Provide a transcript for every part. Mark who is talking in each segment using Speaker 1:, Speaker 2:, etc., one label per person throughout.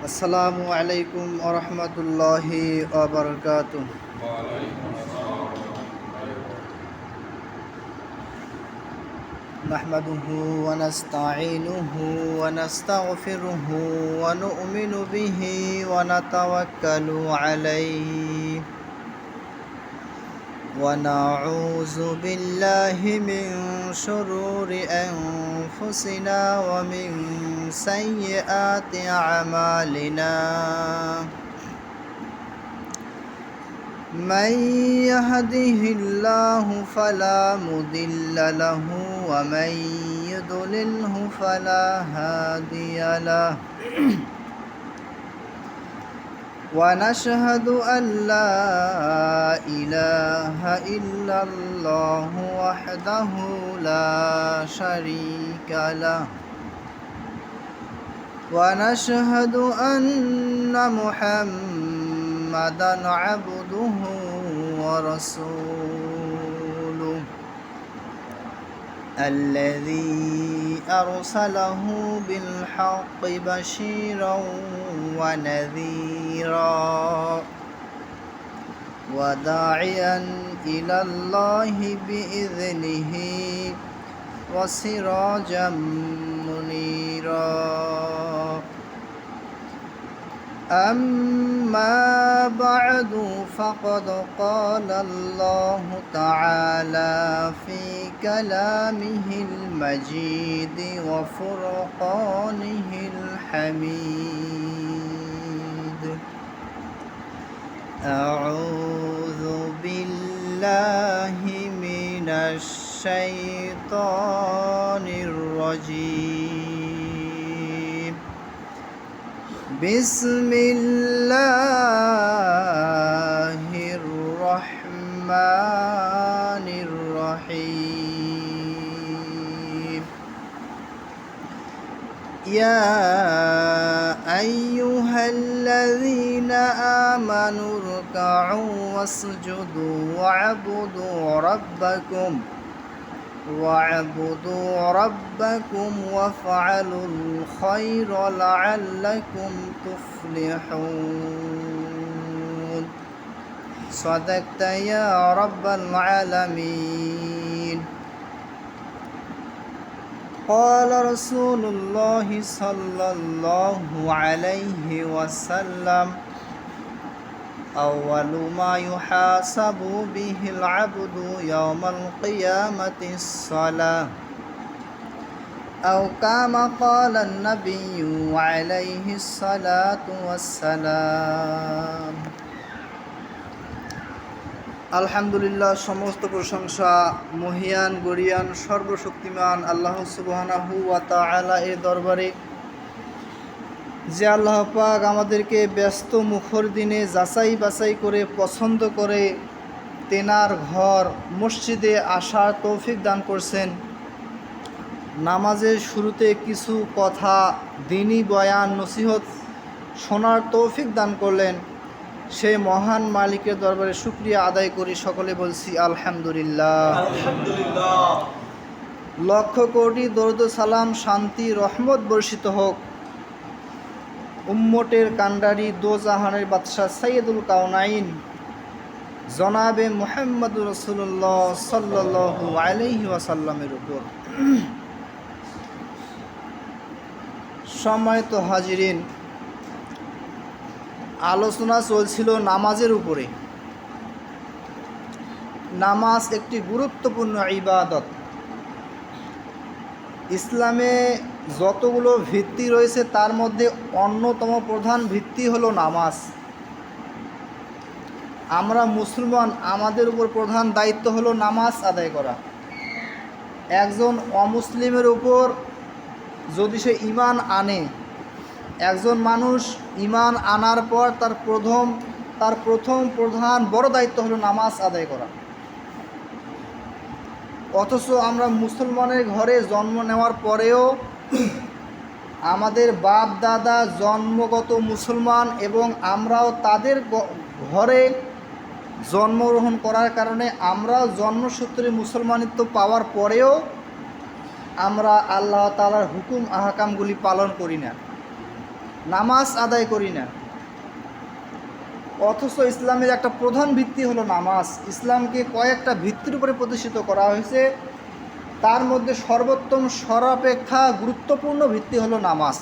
Speaker 1: আসসালামু আলাইকুম ওয়া রাহমাতুল্লাহি ওয়া বারাকাতুহু। নাহমাদুহু ওয়া নাস্তাঈনুহু ওয়া নাস্তাগফিরুহু ওয়া নু'মিনু বিহি ওয়া নাতাওয়াক্কালু আলাইহি ওয়া নাউযু বিল্লাহি মিন শুরুরি আনফুসিনা ওয়া মিন সাইয়্যাতি আমালিনা। من يهده الله فلا مضل له ومن يضلله فلا هادي له ونشهد أن لا إله إلا الله وحده لا شريك له ونشهد أن محمدًا عبده ورسوله الذي أرسله بالحق بشيرا ونذيرا وداعيا إلى الله بإذنه وسراجا منيرا. أما بعد فقد قال الله تعالى في كلامه المجيد وفرقانه الحميد. أعوذ بالله من الشيطان الرجيم. بسم الله الرحمن الرحيم. يا أيها الذين آمنوا اركعوا واسجدوا واعبدوا ربكم وافعلوا الخير لعلكم تفلحون. صدقت يا رب العالمين. قال رسول الله صلى الله عليه وسلم: أول ما يحاسب به العبد يوم القيامة الصلاة أو كما قال النبي عليه الصلاة والسلام. আলহামদুলিল্লাহ, সমস্ত প্রশংসা মহিয়ান গরিয়ান সর্বশক্তিমান আল্লাহ সুবহানাহু ওয়া তাআলা এর দরবারে, যে আল্লাহ পাক আমাদেরকে ব্যস্ত মুখর দিনে যাচাই বাছাই করে পছন্দ করে তেনার ঘর মসজিদে আসার তৌফিক দান করছেন। নামাজের শুরুতে কিছু কথা দ্বীনি বয়ান নসিহত শোনার তৌফিক দান করলেন। সেই মহান মালিকের দরবারে শুকরিয়া আদায় করি। সকলে বলছি আলহামদুলিল্লাহ। লক্ষ কোটি দরুদ সালাম শান্তি রহমত বর্ষিত হোক উম্মতের কান্ডারি দোজাহানের বাদশাহ সাইয়্যিদুল কাওনাইন জনাবে মুহাম্মদুর রাসূলুল্লাহ সাল্লাল্লাহু আলাইহি ওয়াসাল্লামের উপর। সম্মানিত হাজিরিন, আলোচনা চলছিল নামাজের উপরে। নামাজ একটি গুরুত্বপূর্ণ ইবাদত। ইসলামে যতগুলো ভিত্তি রয়েছে তার মধ্যে অন্যতম প্রধান ভিত্তি হলো নামাজ। আমরা মুসলমান, আমাদের উপর প্রধান দায়িত্ব হলো নামাজ আদায় করা। একজন অমুসলিমের উপর যদি সে ঈমান আনে, একজন মানুষ ঈমান আনার পর তার প্রথম প্রধান বড় দায়িত্ব হলো নামাজ আদায় করা। অথচ আমরা মুসলমানের ঘরে জন্ম নেওয়ার পরেও আমাদের বাপ দাদা জন্মগত মুসলমান এবং আমরাও তাদের ঘরে জন্মগ্রহণ করার কারণে আমরাও জন্মসূত্রে মুসলমানিত্ব পাওয়ার পরেও আমরা আল্লাহ তাআলার হুকুম আহকামগুলি পালন করি না। নামাজ আদায় করি না। অথচ ইসলামের একটা প্রধান ভিত্তি হলো নামাজ। ইসলামকে কয়েকটা ভিত্তির উপরে প্রতিষ্ঠিত করা হয়েছে, তার মধ্যে সর্বোত্তম সর্বাপেক্ষা গুরুত্বপূর্ণ ভিত্তি হলো নামাজ।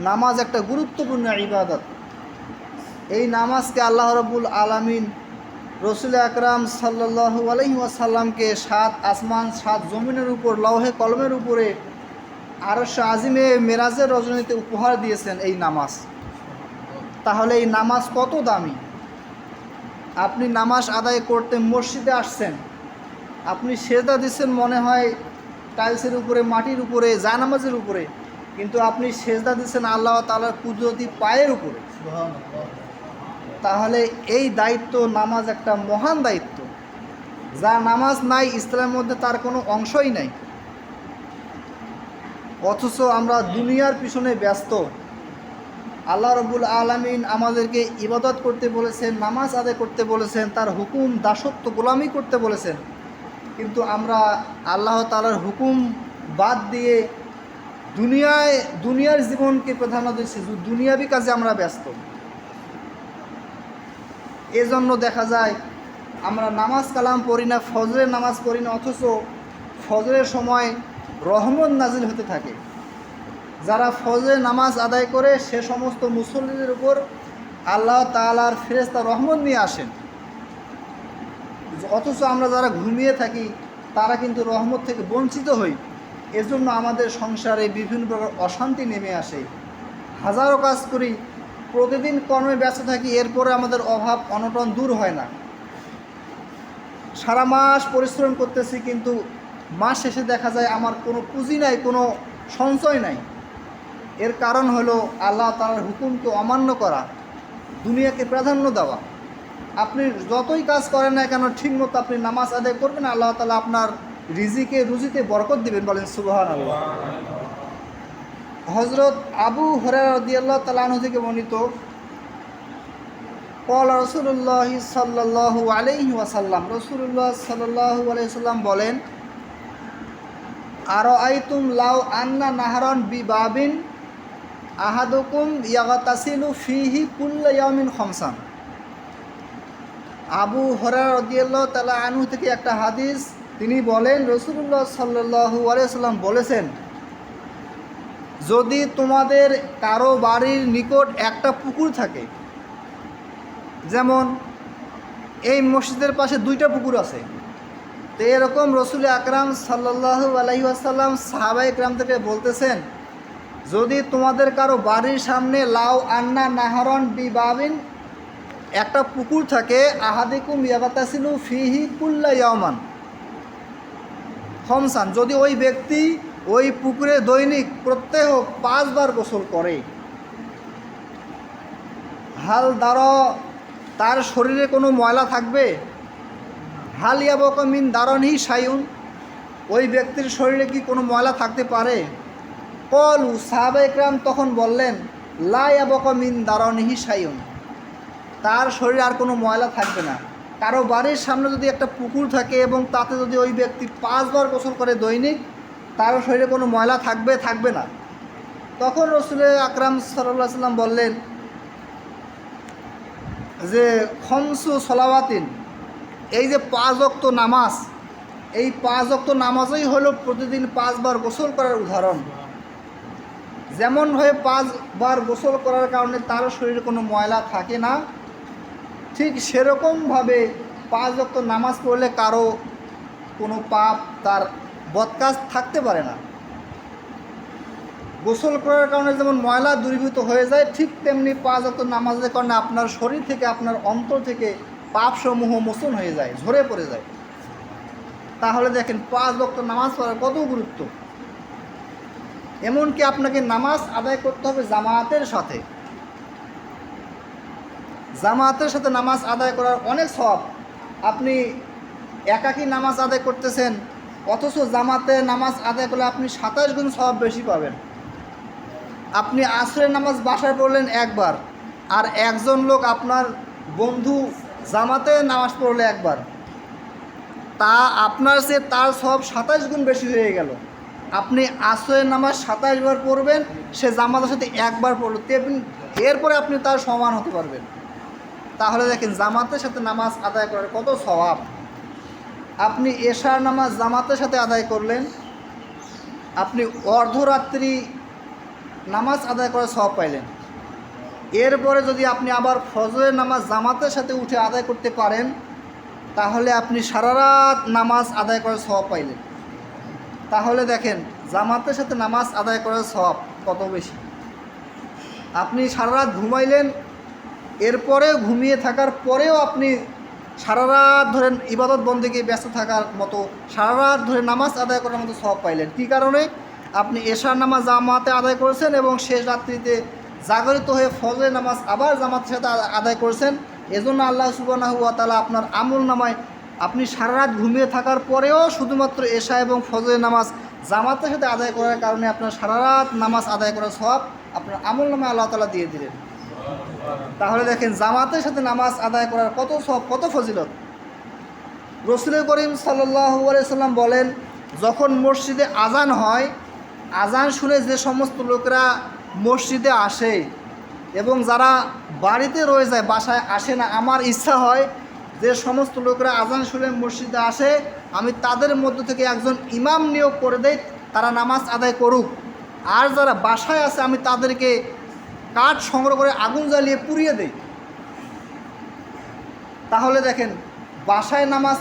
Speaker 1: নামাজ একটা গুরুত্বপূর্ণ ইবাদত। এই নামাজকে আল্লাহ রাব্বুল আলামিন রসুল আকরাম সাল্লাল্লাহু আলাইহি ওয়াসাল্লামকে 7 আসমান 7 জমিনের উপর লৌহে কলমের উপরে আরশ আজিমে মেরাজের রজনীতে উপহার দিয়েছেন এই নামাজ। তাহলে এই নামাজ কত দামি! আপনি নামাজ আদায় করতে মসজিদে আসছেন, আপনি সেজদা দিচ্ছেন মনে হয় টাইলসের উপরে, মাটির উপরে, জায়নামাজের উপরে, কিন্তু আপনি সেজদা দিচ্ছেন আল্লাহ তাআলার কুদরতি পায়ের উপরে। তাহলে এই দায়িত্ব, নামাজ একটা মহান দায়িত্ব। যা নামাজ নাই ইসলামের মধ্যে তার কোনো অংশই নাই। অথচ আমরা দুনিয়ার পিছনে ব্যস্ত। আল্লাহ রাব্বুল আলামিন আমাদেরকে ইবাদত করতে বলেছেন, নামাজ আদায় করতে বলেছেন, তার হুকুম দাসত্ব গোলামি করতে বলেছেন, কিন্তু আমরা আল্লাহ তাআলার হুকুম বাদ দিয়ে দুনিয়ার জীবনকে প্রাধান্য দিচ্ছি, দুনিয়াবি কাজে আমরা ব্যস্ত। এজন্য দেখা যায় আমরা নামাজ কালাম পড়ি না, ফজরের নামাজ পড়ি না, অথচ ফজরের সময় রহমত নাজিল হতে থাকে। যারা ফজরের নামাজ আদায় করে সে সমস্ত মুসল্লিদের উপর আল্লাহ তাআলার ফেরেশতা রহমত নিয়ে আসেন। অথচ আমরা যারা ঘুমিয়ে থাকি তারা কিন্তু রহমত থেকে বঞ্চিত হই। এজন্য আমাদের সংসারে বিভিন্ন প্রকার অশান্তি নেমে আসে। হাজারো কাজ করি, প্রতিদিন কর্মে ব্যস্ত থাকি, এরপরে আমাদের অভাব অনটন দূর হয় না। সারা মাস পরিশ্রম করতেছি, কিন্তু মাস শেষে দেখা যায় আমার কোনো পুঁজি নাই, কোনো সঞ্চয় নাই। এর কারণ হলো আল্লাহ তাআলার হুকুমকে অমান্য করা, দুনিয়াকে প্রাধান্য দেওয়া। আপনি যতই কাজ করেন না কেন, ঠিকমতো আপনি নামাজ আদায় করবেন, আল্লাহ তাআলা আপনার রুজিতে বরকত দিবেন। বলেন সুবহানাল্লাহ। হযরত আবু হুরায়রা রাদিয়াল্লাহু তাআলা আনহু থেকে বর্ণিত, ক্বালা রাসূলুল্লাহ সাল্লাল্লাহু আলাইহি ওয়াসাল্লাম, রাসূলুল্লাহ সাল্লাল্লাহু আলাইহি ওয়াসাল্লাম বলেন, আরাআইতুম লাউ আন্না নাহরান বিবাবিন আহাদুকুম ইয়াগতাসিলু ফিহি কুল্লা ইয়াউমিন খামসান। আবু হুরায়রা রাদিয়াল্লাহু তাআলা আনহু থেকে একটা হাদিস, তিনি বলেন রাসূলুল্লাহ সাল্লাল্লাহু আলাইহি ওয়াসাল্লাম বলেছেন, যদি তোমাদের কারো বাড়ির নিকট একটা পুকুর থাকে, যেমন এই মসজিদের পাশে 2টা পুকুর আছে, তো এরকম রসুল আকরাম সাল্লাল্লাহু আলাইহি ওয়াসাল্লাম সাহাবায়ে কেরাম থেকে বলতেছেন, যদি তোমাদের কারো বাড়ির সামনে লাউ আন্না নাহরন বিবাবিন একটা পুকুর থাকে, আহাদিকুম ইয়াগতাসিলু ফিহি কুল্লা ইয়াওমান খামসান, যদি ওই ব্যক্তি ওই পুকুরে দৈনিক প্রত্যহ 5 বার গোসল করে, হাল দারো, তার শরীরে কোনো ময়লা থাকবে? হাল ইয়াবকা মিন দারনিহি শাইউন, ওই ব্যক্তির শরীরে কি কোনো ময়লা থাকতে পারে? ক্বালু, সাহাবায়ে কেরাম তখন বললেন, লা ইয়াবকা মিন দারনিহি শাইউন, তার শরীরে আর কোনো ময়লা থাকবে না। কারো বাড়ির সামনে যদি একটা পুকুর থাকে এবং তাতে যদি ওই ব্যক্তি 5 বার গোসল করে দৈনিক, তার শরীরে কোনো ময়লা থাকবে না। তখন রসুল আকরাম সাল্লাল্লাহু আলাইহি ওয়াসাল্লাম বললেন যে খমসু সলাওয়াতিন, এই যে 5 ওয়াক্ত নামাজ, এই 5 ওয়াক্ত নামাজই হলো প্রতিদিন 5 বার গোসল করার উদাহরণ। যেমনভাবে 5 বার গোসল করার কারণে তার শরীরে কোনো ময়লা থাকে না, ঠিক সেরকমভাবে 5 ওয়াক্ত নামাজ পড়লে কারো কোনো পাপ, তার বদকাজ থাকতে পারে না। গোসল করার কারণে যেমন ময়লা দূরীভূত হয়ে যায়, ঠিক তেমনি 5 ওয়াক্ত নামাজের কারণে আপনার শরীর থেকে, আপনার অন্তর থেকে পাপসমূহ মোচন হয়ে যায়, ঝরে পড়ে যায়। তাহলে দেখেন 5 ওয়াক্ত নামাজ পড়ার কত গুরুত্ব। এমনকি আপনাকে নামাজ আদায় করতে হবে জামাতের সাথে। জামাতের সাথে নামাজ আদায় করার অনেক সওয়াব। আপনি একাকী নামাজ আদায় করতেছেন, অথচ জামাতে নামাজ আদায় করলে আপনি 27 গুণ সওয়াব বেশি পাবেন। আপনি আসরের নামাজ বাসায় পড়লেন একবার, আর একজন লোক আপনার বন্ধু জামাতে নামাজ পড়লে একবার, তা আপনার চেয়ে তার সওয়াব 27 গুণ বেশি হয়ে গেল। আপনি আসরের নামাজ 27 বার পড়বেন, সে জামাতের সাথে একবার পড়ল, এরপরে আপনি তার সমান হতে পারবেন। তাহলে দেখেন জামাতের সাথে নামাজ আদায় করার কত সওয়াব। আপনি এশার নামাজ জামাতের সাথে আদায় করলেন, আপনি অর্ধরাত্রি নামাজ আদায় করার সওয়াব পাইলেন। এরপরে যদি আপনি আবার ফজরের নামাজ জামাতের সাথে উঠে আদায় করতে পারেন, তাহলে আপনি সারা রাত নামাজ আদায় করার সওয়াব পাইলেন। তাহলে দেখেন জামাতের সাথে নামাজ আদায় করার সওয়াব কত বেশি। আপনি সারা রাত ঘুমাইলেন, এরপরেও ঘুমিয়ে থাকার পরেও আপনি সারা রাত ধরে ইবাদত বন্দেগী ব্যস্ত থাকার মতো, সারা রাত ধরে নামাজ আদায় করার মতো সওয়াব পাইলেন। কী কারণে? আপনি এশার নামাজ জামাতে আদায় করেছেন এবং শেষ রাত্রিতে জাগরিত হয়ে ফজরের নামাজ আবার জামাতের সাথে আদায় করেছেন। এজন্য আল্লাহ সুবহানাহু ওয়া তাআলা আপনার আমল নামায় আপনি সারা রাত ঘুমিয়ে থাকার পরেও শুধুমাত্র এশা এবং ফজরের নামাজ জামাতের সাথে আদায় করার কারণে আপনার সারা রাত নামাজ আদায় করার সওয়াব আপনার আমল নামায় আল্লাহ তাআলা দিয়ে দিলেন। তাহলে দেখেন জামাতের সাথে নামাজ আদায় করার কত সওয়াব, কত ফজিলত। রাসূল করিম সাল্লাল্লাহু আলাইহি সাল্লাম বলেন, যখন মসজিদে আজান হয়, আজান শুনে যে সমস্ত লোকেরা মসজিদে আসে এবং যারা বাড়িতে রয়ে যায়, বাসায় আসে না, আমার ইচ্ছা হয় যে সমস্ত লোকেরা আজান শুনে মসজিদে আসে, আমি তাদের মধ্য থেকে একজন ইমাম নিয়োগ করে দেই, তারা নামাজ আদায় করুক। আর যারা বাসায় আছে আমি তাদেরকে কাঠ সংগ্রহ করে আগুন জ্বালিয়ে পুড়িয়ে দেই। তাহলে দেখেন বাসায় নামাজ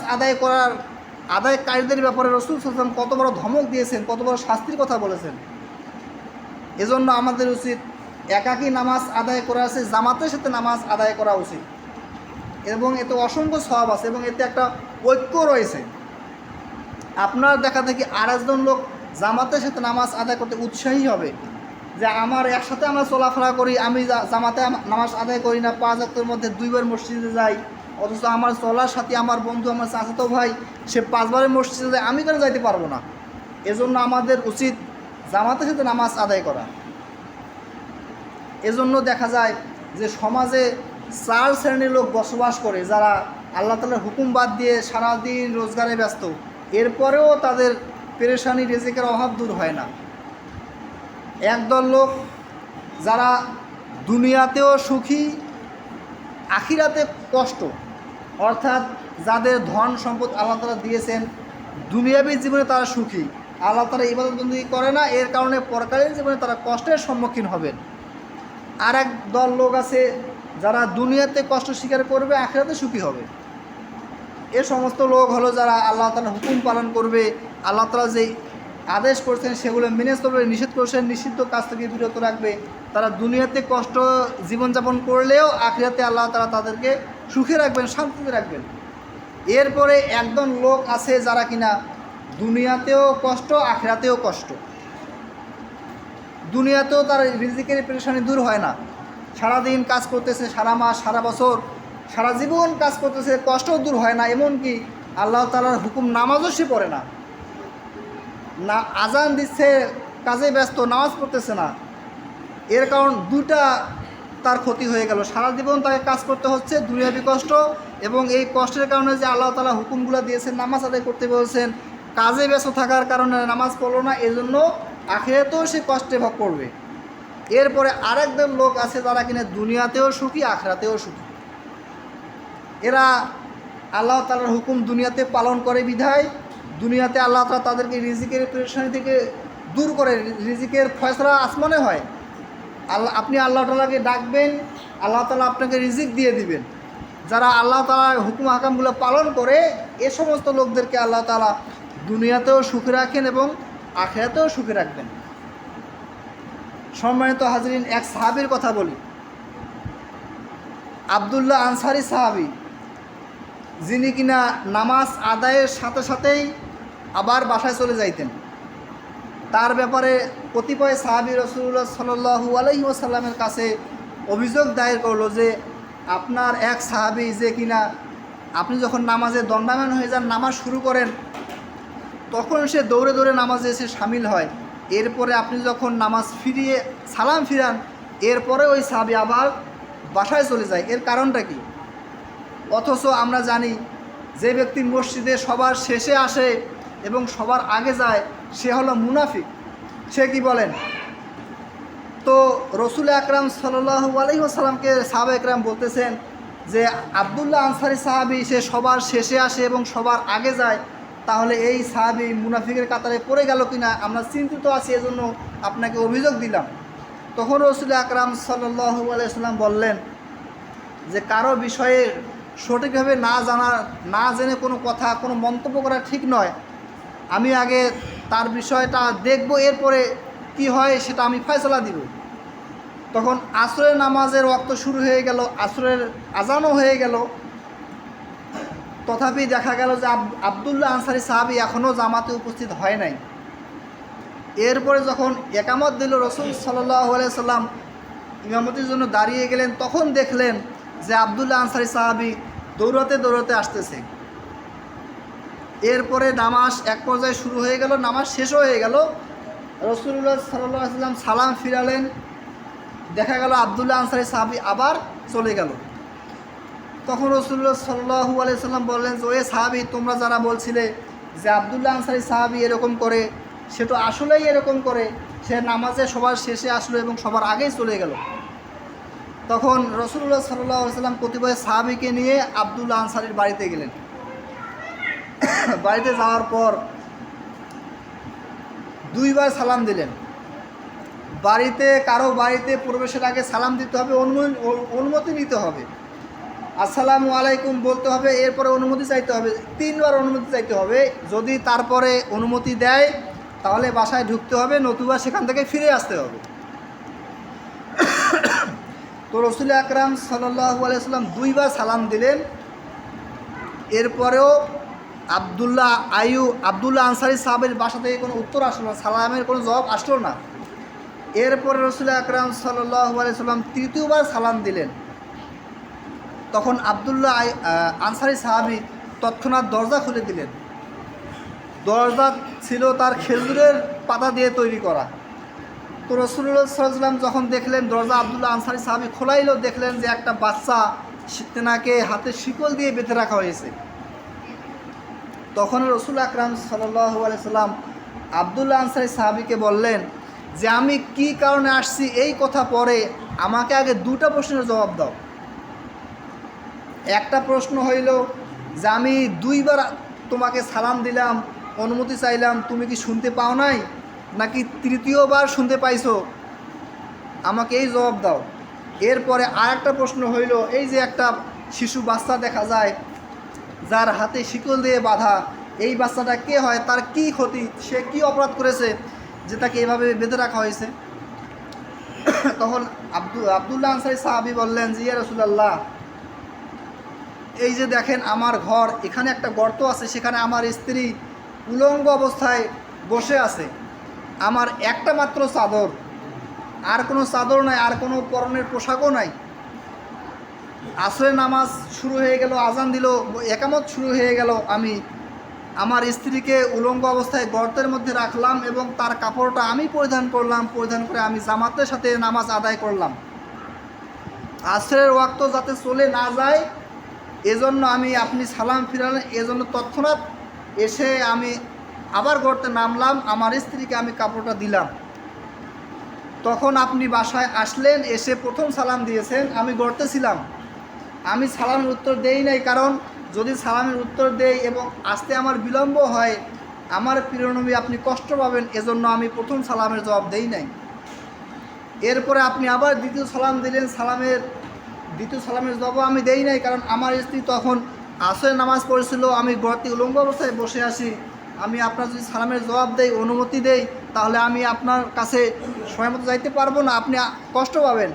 Speaker 1: আদায়কারীদের ব্যাপারে রাসূল সাল্লাল্লাহু আলাইহি ওয়াসাল্লাম কত বড় ধমক দিয়েছেন, কত বড় শাস্তির কথা বলেছেন। এজন্য আমাদের উচিত একাকী নামাজ আদায় করা আছে, জামাতের সাথে নামাজ আদায় করা উচিত। এবং এতে অসংখ্য সওয়াব আছে এবং এতে একটা ঐক্য রয়েছে। আপনার দেখা দেখি আরেকজন লোক জামাতের সাথে নামাজ আদায় করতে উৎসাহী হবে, যে আমার একসাথে আমরা চলাফেরা করি, আমি জামাতে নামাজ আদায় করি না, 5 ওয়াক্তের মধ্যে 2 বার মসজিদে যাই, অথচ আমার চলার সাথে আমার বন্ধু, আমার চাচাতো ভাই, সে 5 বারের মসজিদে যায়, আমি কেন যাইতে পারবো না? এজন্য আমাদের উচিত জামাতের সাথে নামাজ আদায় করা। এজন্য দেখা যায় যে সমাজে 4 শ্রেণীর লোক বসবাস করে, যারা আল্লাহ তাআলার হুকুম বাদ দিয়ে সারাদিন রোজগারে ব্যস্ত, এরপরেও তাদের পেরেশানি, রিজিকের অভাব দূর হয় না। একদল লোক যারা দুনিয়াতেও সুখী, আখিরাতে কষ্ট, অর্থাৎ যাদের ধন সম্পদ আল্লাহ তাআলা দিয়েছেন, দুনিয়াবী জীবনে তারা সুখী, আল্লাহ তাআলা ইবাদত বন্দেগী করে না, এর কারণে পরকালীন জীবনে তারা কষ্টের সম্মুখীন হবেন। আর এক দল লোক আছে যারা দুনিয়াতে কষ্ট স্বীকার করবে, আখিরাতে সুখী হবে। এ সমস্ত লোক হলো যারা আল্লাহ তাআলার হুকুম পালন করবে, আল্লাহ তাআলা যেই আদেশ করছেন সেগুলো মেনে চলবে, নিষেধ করছেন নিষিদ্ধ কাজ থেকে বিরত রাখবে। তারা দুনিয়াতে কষ্ট জীবনযাপন করলেও আখিরাতে আল্লাহ তাআলা তাদেরকে সুখে রাখবেন, শান্তিতে রাখবেন। এরপরে একজন লোক আছে যারা কিনা দুনিয়াতেও কষ্ট, আখিরাতেও কষ্ট। দুনিয়াতেও তার রিজিকের পেরেশানি দূর হয় না, সারাদিন কাজ করতেছে, সারা মাস, সারা বছর, সারা জীবন কাজ করতেছে, কষ্টও দূর হয় না। এমনকি আল্লাহ তাআলার হুকুম নামাজও সে পড়ে না, আজান দিচ্ছে, কাজে ব্যস্ত, নামাজ পড়তেছে না। এর কারণ দুটা তার ক্ষতি হয়ে গেল, সারা জীবন তাকে কাজ করতে হচ্ছে, দুনিয়াবী কষ্ট, এবং এই কষ্টের কারণে যে আল্লাহ তাআলা হুকুমগুলো দিয়েছেন, নামাজ আদায় করতে বলছেন, কাজে ব্যস্ত থাকার কারণে নামাজ পড়লো না, এজন্য আখিরাতেও সে কষ্টে ভোগ করবে। এরপরে আরেকজন লোক আছে যারা কিনা দুনিয়াতেও সুখী, আখিরাতেও সুখী। এরা আল্লাহ তাআলার হুকুম দুনিয়াতে পালন করে বিধায় দুনিয়াতে আল্লাহ তাআলা তাদেরকে রিজিকের পেরেশানি থেকে দূর করে, রিজিকের ফয়সালা আসমানে হয়। আপনি আল্লাহ তাআলাকে ডাকবেন, আল্লাহ তাআলা আপনাকে রিজিক দিয়ে দিবেন। যারা আল্লাহ তাআলার হুকুম হাকামগুলো পালন করে, এ সমস্ত লোকদেরকে আল্লাহ তাআলা দুনিয়াতেও সুখে রাখেন এবং আখিরাতেও সুখে রাখবেন। সম্মানিত হাজরিন, এক সাহাবীর কথা বলি, আব্দুল্লাহ আনসারী সাহাবী, যিনি কিনা নামাজ আদায়ের সাথে সাথেই আবার বাসায় চলে যাইতেন। তার ব্যাপারে কতিপয় সাহাবী রাসূলুল্লাহ সাল্লাল্লাহু আলাইহি ওয়াসাল্লামের কাছে অভিযোগ দায়ের করলো যে আপনার এক সাহাবী যে কিনা আপনি যখন নামাজে দণ্ডায়মান হয়ে যান, নামাজ শুরু করেন, তখন সে দৌড়ে দৌড়ে নামাজে এসে সামিল হয়, এরপরে আপনি যখন নামাজ ফিরিয়ে সালাম ফিরান, এরপরে ওই সাহাবী আবার বাসায় চলে যায়। এর কারণটা কি? অথচ আমরা জানি যে ব্যক্তি মসজিদে সবার শেষে আসে এবং সবার আগে যায়, সে হলো মুনাফিক। সে কি বলেন? তো রসুল আকরাম সাল্লাল্লাহু আলাইহি ওয়াসাল্লামকে সাহাবা একরাম বলতেছেন যে আব্দুল্লাহ আনসারী সাহাবি সে সবার শেষে আসে এবং সবার আগে যায়, তাহলে এই সাহাবি মুনাফিকের কাতারে পড়ে গেল কিনা আমরা চিন্তিত আছি, এজন্য আপনাকে অভিযোগ দিলাম। তখন রসুল আকরাম সাল্লাল্লাহু আলাইহি ওয়াসাল্লাম বললেন যে কারো বিষয়ে সঠিকভাবে না জেনে কোনো কথা কোনো মন্তব্য করা ঠিক নয়। আমি আগে তার বিষয়টা দেখব, এরপরে কি হয় সেটা আমি ফয়সালা দিব। তখন আসরের নামাজের ওয়াক্ত শুরু হয়ে গেল, আসরের আজানও হয়ে গেল, তথাপি দেখা গেল যে আব্দুল্লাহ আনসারী সাহাবী এখনও জামাতে উপস্থিত হয় নাই। এরপরে যখন একামত দিল, রসুল সাল্লাল্লাহু আলাইহি সাল্লাম ইমামতির জন্য দাঁড়িয়ে গেলেন, তখন দেখলেন যে আব্দুল্লাহ আনসারী সাহাবী দৌড়াতে দৌড়াতে আসতেছে। এরপরে নামাজ এক পর্যায়ে শুরু হয়ে গেল, নামাজ শেষও হয়ে গেল। রাসূলুল্লাহ সাল্লাল্লাহু আলাইহি ওয়াসাল্লাম সালাম ফিরালেন, দেখা গেল আব্দুল্লাহ আনসারী সাহাবী আবার চলে গেল। তখন রাসূলুল্লাহ সাল্লাল্লাহু আলাইহি ওয়াসাল্লাম বললেন যে ওই সাহাবী, তোমরা যারা বলছিলে যে আব্দুল্লাহ আনসারী সাহাবী এরকম করে, সে তো আসলেই এরকম করে, সে নামাজে সবার শেষে আসলো এবং সবার আগেই চলে গেল। তখন রাসূলুল্লাহ সাল্লাল্লাহু আলাইহি ওয়াসাল্লাম কতিপয় সাহাবীকে নিয়ে আব্দুল্লাহ আনসারীর বাড়িতে গেলেন। বাড়িতে যাওয়ার পর দুইবার সালাম দিলেন। কারো বাড়িতে প্রবেশের আগে সালাম দিতে হবে, অনুমতি নিতে হবে, আসসালামু আলাইকুম বলতে হবে, এরপরে অনুমতি চাইতে হবে, 3 বার অনুমতি চাইতে হবে। যদি তারপরে অনুমতি দেয় তাহলে বাসায় ঢুকতে হবে, নতুবা সেখান থেকে ফিরে আসতে হবে। তো রসুল আকরাম সাল্লাল্লাহু আলাইহি ওয়াসাল্লাম 2 বার সালাম দিলেন। এরপরেও আব্দুল্লাহ আনসারী সাহাবের বাসা থেকে কোনো উত্তর আসলো না, সালামের কোনো জবাব আসলো না। এরপরে রসুল আকরাম সাল্লাল্লাহু আলাইহি ওয়াসাল্লাম 3য় বার সালাম দিলেন। তখন আব্দুল্লাহ আনসারী সাহাবী তৎক্ষণাৎ দরজা খুলে দিলেন। দরজা ছিল তার খেজুরের পাতা দিয়ে তৈরি করা। তো রাসূলুল্লাহ সাল্লাল্লাহু আলাইহি ওয়াসাল্লাম যখন দেখলেন দরজা আব্দুল্লাহ আনসারী সাহাবী খোলাইল, দেখলেন যে একটা বাচ্চা তেনাকে হাতে শিকল দিয়ে বেঁধে রাখা হয়েছে। তখন রসুল আকরাম সাল্লাল্লাহু আলাইহি ওয়াসাল্লাম আব্দুল্লাহ আনসারী সাহাবীকে বললেন যে আমি কি কারণে আসছি এই কথা পরে, আমাকে আগে 2টা প্রশ্নের জবাব দাও। একটা প্রশ্ন হইল যে আমি 2 বার তোমাকে সালাম দিলাম, অনুমতি চাইলাম, তুমি কি শুনতে পাও নাই, নাকি 3য় বার শুনতে পাইছো, আমাকে এই জবাব দাও। এরপরে আরেকটা প্রশ্ন হইল, এই যে একটা শিশু বাচ্চা দেখা যায় যার হাতে শিকল দিয়ে বাঁধা, এই বাচ্চাটা কে হয়, তার কি ক্ষতি, সে কি অপরাধ করেছে যে তাকে এভাবে বেঁধে রাখা হয়েছে। তখন আব্দুল্লাহ আনসারী সাহাবী বললেন যে ইয়া রাসূলুল্লাহ, এই যে দেখেন আমার ঘর, এখানে একটা গর্ত আছে, সেখানে আমার স্ত্রী উলঙ্গ অবস্থায় বসে আছে, আমার একটা মাত্র চাদর, আর কোনো চাদর নাই, আর কোনো পরনের পোশাকও নাই। আসরের নামাজ শুরু হয়ে গেল, আজান দিল, একামত শুরু হয়ে গেল, আমি আমার স্ত্রীকে উলঙ্গ অবস্থায় গর্তের মধ্যে রাখলাম এবং তার কাপড়টা আমি পরিধান করলাম, পরিধান করে আমি জামাতের সাথে নামাজ আদায় করলাম। আসরের ওয়াক্ত যাতে চলে না যায় এজন্য আপনি সালাম ফিরালেন, এজন্য তৎক্ষণাৎ এসে আমি আবার গর্তে নামলাম, আমার স্ত্রীকে আমি কাপড়টা দিলাম। তখন আপনি বাসায় আসলেন, এসে প্রথম সালাম দিয়েছেন, আমি গর্তে ছিলাম, আমি সালামের উত্তর দেই নাই, কারণ যদি সালামের উত্তর দেই এবং আসতে আমার বিলম্ব হয়, আমার প্রিয় নবী আপনি কষ্ট পাবেন, এজন্য আমি প্রথম সালামের জবাব দেই নাই। এরপরে আপনি আবার দ্বিতীয় সালাম দিলেন, দ্বিতীয় সালামের জবাব আমি দেই নাই, কারণ আমার স্ত্রী তখন আসরের নামাজ পড়েছিল, আমি গর্তে উলঙ্গ অবস্থায় বসে আছি, আমি আপনার যদি সালামের জবাব দেই, অনুমতি দেই, তাহলে আমি আপনার কাছে সময় মতো যাইতে পারবো না, আপনি কষ্ট পাবেন।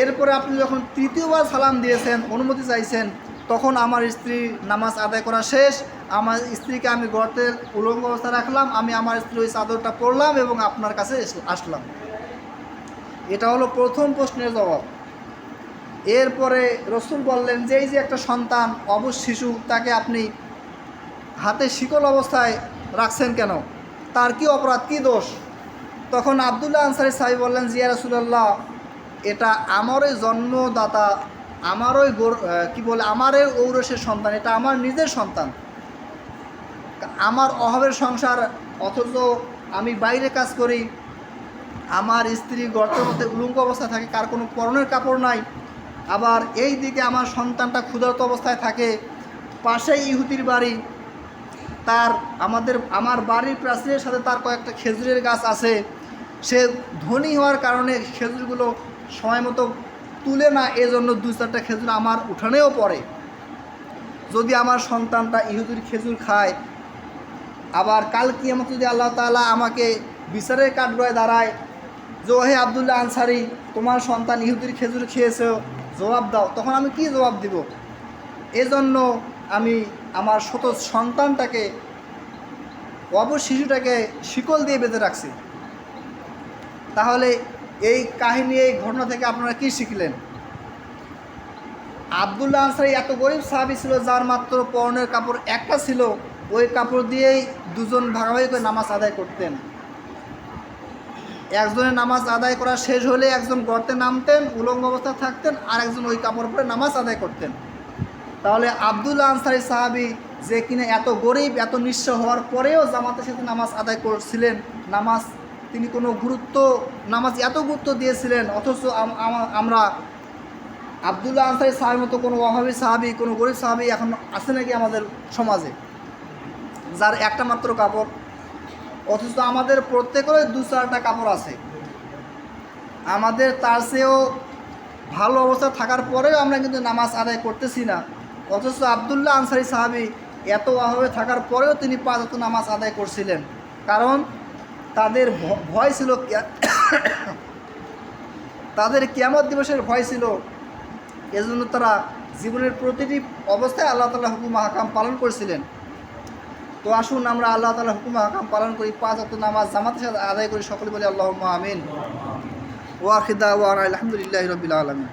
Speaker 1: এরপরে আপনি যখন 3য়বার সালাম দিয়েছেন, অনুমতি চাইছেন, তখন আমার স্ত্রী নামাজ আদায় করা শেষ, আমার স্ত্রীকে আমি গর্তের উলঙ্গ অবস্থায় রাখলাম, আমি আমার স্ত্রী ওই চাদরটা পরলাম এবং আপনার কাছে আসলাম। এটা হলো প্রথম প্রশ্নের জবাব। এরপরে রসুল বললেন যে এই যে একটা সন্তান, অবশ শিশু, তাকে আপনি হাতে শিকল অবস্থায় রাখছেন কেন, তার কি অপরাধ, কি দোষ? তখন আব্দুল্লাহ আনসারী সাহাবী বললেন যে ইয়া রাসূলুল্লাহ, এটা আমারই জন্মদাতা, আমারই আমারই ঔরসের সন্তান, এটা আমার নিজের সন্তান, আমার অভাবের সংসার, অথচ আমি বাইরে কাজ করি, আমার স্ত্রী গর্তের মধ্যে উলঙ্গ অবস্থায় থাকে, কার কোনো পরনের কাপড় নাই, আবার এই দিকে আমার সন্তানটা ক্ষুধার্ত অবস্থায় থাকে, পাশেই ইহুদির বাড়ি, আমার বাড়ির প্রাচীরের সাথে তার কয়েকটা খেজুরের গাছ আছে, সে ধনী হওয়ার কারণে খেজুরগুলো সময় মতো তুলে না, এজন্য 2-4টা খেজুর আমার উঠানেও পড়ে। যদি আমার সন্তানটা ইহুদির খেজুর খায়, আবার কাল কিয়ামত যদি আল্লাহ তাআলা আমাকে বিচারের কাঠগড়ায় দাঁড়ায় যে হে আব্দুল্লাহ আনসারি, তোমার সন্তান ইহুদির খেজুর খেয়েছে, জবাব দাও, তখন আমি কি জবাব দিব? এজন্য আমি আমার ছোট সন্তানটাকে, শিশুটাকে শিকল দিয়ে বেঁধে রাখছি। তাহলে এই কাহিনী, এই ঘটনা থেকে আপনারা কি শিখলেন? আব্দুল্লাহ আনসারী এত গরিব সাহাবী ছিল যার মাত্র পরনের কাপড় একটা ছিল, ওই কাপড় দিয়েই দুজন ভাগাভাগি করে নামাজ আদায় করতেন। একজনের নামাজ আদায় করা শেষ হলে একজন গর্তে নামতেন, উলঙ্গ অবস্থায় থাকতেন, আর একজন ওই কাপড় পরে নামাজ আদায় করতেন। তাহলে আব্দুল্লাহ আনসারী সাহাবী, যে কিনা এত গরিব, এত নিঃস্ব হওয়ার পরেও জামাতের সাথে নামাজ আদায় করছিলেন, তিনি কোনো নামাজ এত গুরুত্ব দিয়েছিলেন, অথচ আমরা আব্দুল্লাহ আনসারী সাহাবীর মতো কোনো অভাবী সাহাবী, কোনো গরিব সাহাবী এখন আছে নাকি আমাদের সমাজে, যার একটা মাত্র কাপড়? অথচ আমাদের প্রত্যেকেরই 2-4টা কাপড় আছে। আমাদের তার চেয়েও ভালো অবস্থা থাকার পরেও আমরা কিন্তু নামাজ আদায় করতেছি না। অথচ আব্দুল্লাহ আনসারী সাহাবী এত অভাবে থাকার পরেও তিনি 5 ওয়াক্ত নামাজ আদায় করছিলেন, কারণ তাদের ভয় ছিল, তাদের কিয়ামত দিবসের ভয় ছিল। এজন্য তারা জীবনের প্রতিটি অবস্থায় আল্লাহ তাআলার হুকুম আহকাম পালন করেছিলেন। তো আসুন আমরা আল্লাহ তাআলার হুকুম আহকাম পালন করি, 5 ওয়াক্ত নামাজ জামাতের সাথে আদায় করি, সকলে বলি আল্লাহুম্মা আমিন। ওয়া আখির দাওয়ানা আলহামদুলিল্লাহি রাব্বিল আলামিন।